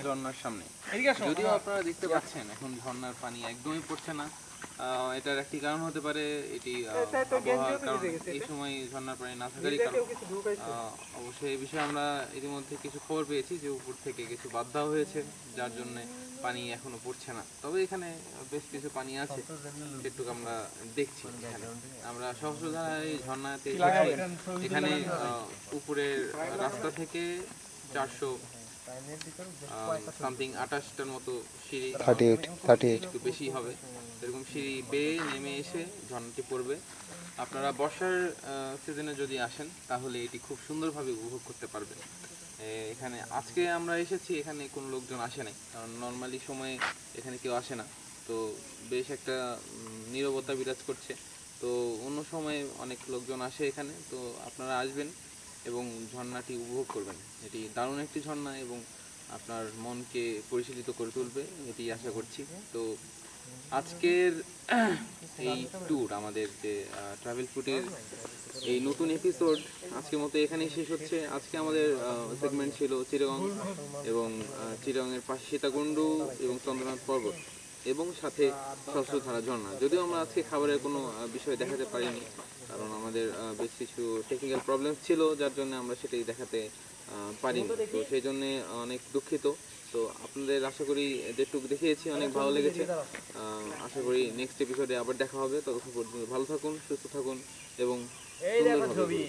ঝর্ণার সামনে যদিও আপনারা দেখতে পাচ্ছেন এখন ঝর্ণার পানি একদমই পড়ছে না। এটার একটি কারণ হতে পারে এটি আবহাওয়ার কারণে, এই সময় ঝর্ণার পানি না থাকারই কারণ। অবশ্যই এই বিষয়ে আমরা ইতিমধ্যে কিছু খবর পেয়েছি যে উপর থেকে কিছু বাদ দেওয়া হয়েছে, যার জন্য পানি এখনো পড়ছে না। তবে এখানে বেশ কিছু পানি আছে, একটু আমরা দেখছি। আমরা সহস্রধারা এই ঝর্ণাতে এখানে উপরের রাস্তা থেকে 400 সামথিং 28টার মতো সিঁড়ি, 38 একটু বেশি হবে, এরকম সিঁড়ি বেয়ে নেমে এসে ঝর্ণাটি পড়বে। আপনারা বর্ষার সিজনে যদি আসেন তাহলে এটি খুব সুন্দরভাবে উপভোগ করতে পারবেন। এখানে আজকে আমরা এসেছি, এখানে কোনো লোকজন আসে নাই, কারণ নর্মালি সময়ে এখানে কেউ আসে না, তো বেশ একটা নীরবতা বিরাজ করছে। তো অন্য সময় অনেক লোকজন আসে এখানে, তো আপনারা আসবেন এবং ঝর্ণাটি উপভোগ করবেন। এটি দারুণ একটি ঝর্ণা এবং আপনার মনকে পরিশীলিত করে তুলবে, এটি আশা করছি। তো আজকের এই ট্যুর, আমাদের যে ট্রাভেল ফুডের এই নতুন এপিসোড আজকের মতো এখানেই শেষ হচ্ছে। আজকে আমাদের সেগমেন্ট ছিল চিটাগং এবং চিটাগংয়ের পাশে সীতাকুণ্ডু এবং চন্দ্রনাথ পর্বত এবং সাথে সহস্রধারা ঝর্ণা। যদিও আমরা আজকে খাবারের কোনো বিষয় দেখাতে পারিনি, কারণ আমাদের বেশ কিছু টেকনিক্যাল প্রবলেম ছিল, যার জন্য আমরা সেটাই দেখাতে পারিনি। তো সেই জন্যে অনেক দুঃখিত। তো আপনাদের আশা করি যেটুকু দেখিয়েছি অনেক ভালো লেগেছে। আশা করি নেক্সট এপিসোডে আবার দেখা হবে। ততক্ষণ পর্যন্ত ভালো থাকুন, সুস্থ থাকুন এবং সুন্দরভাবে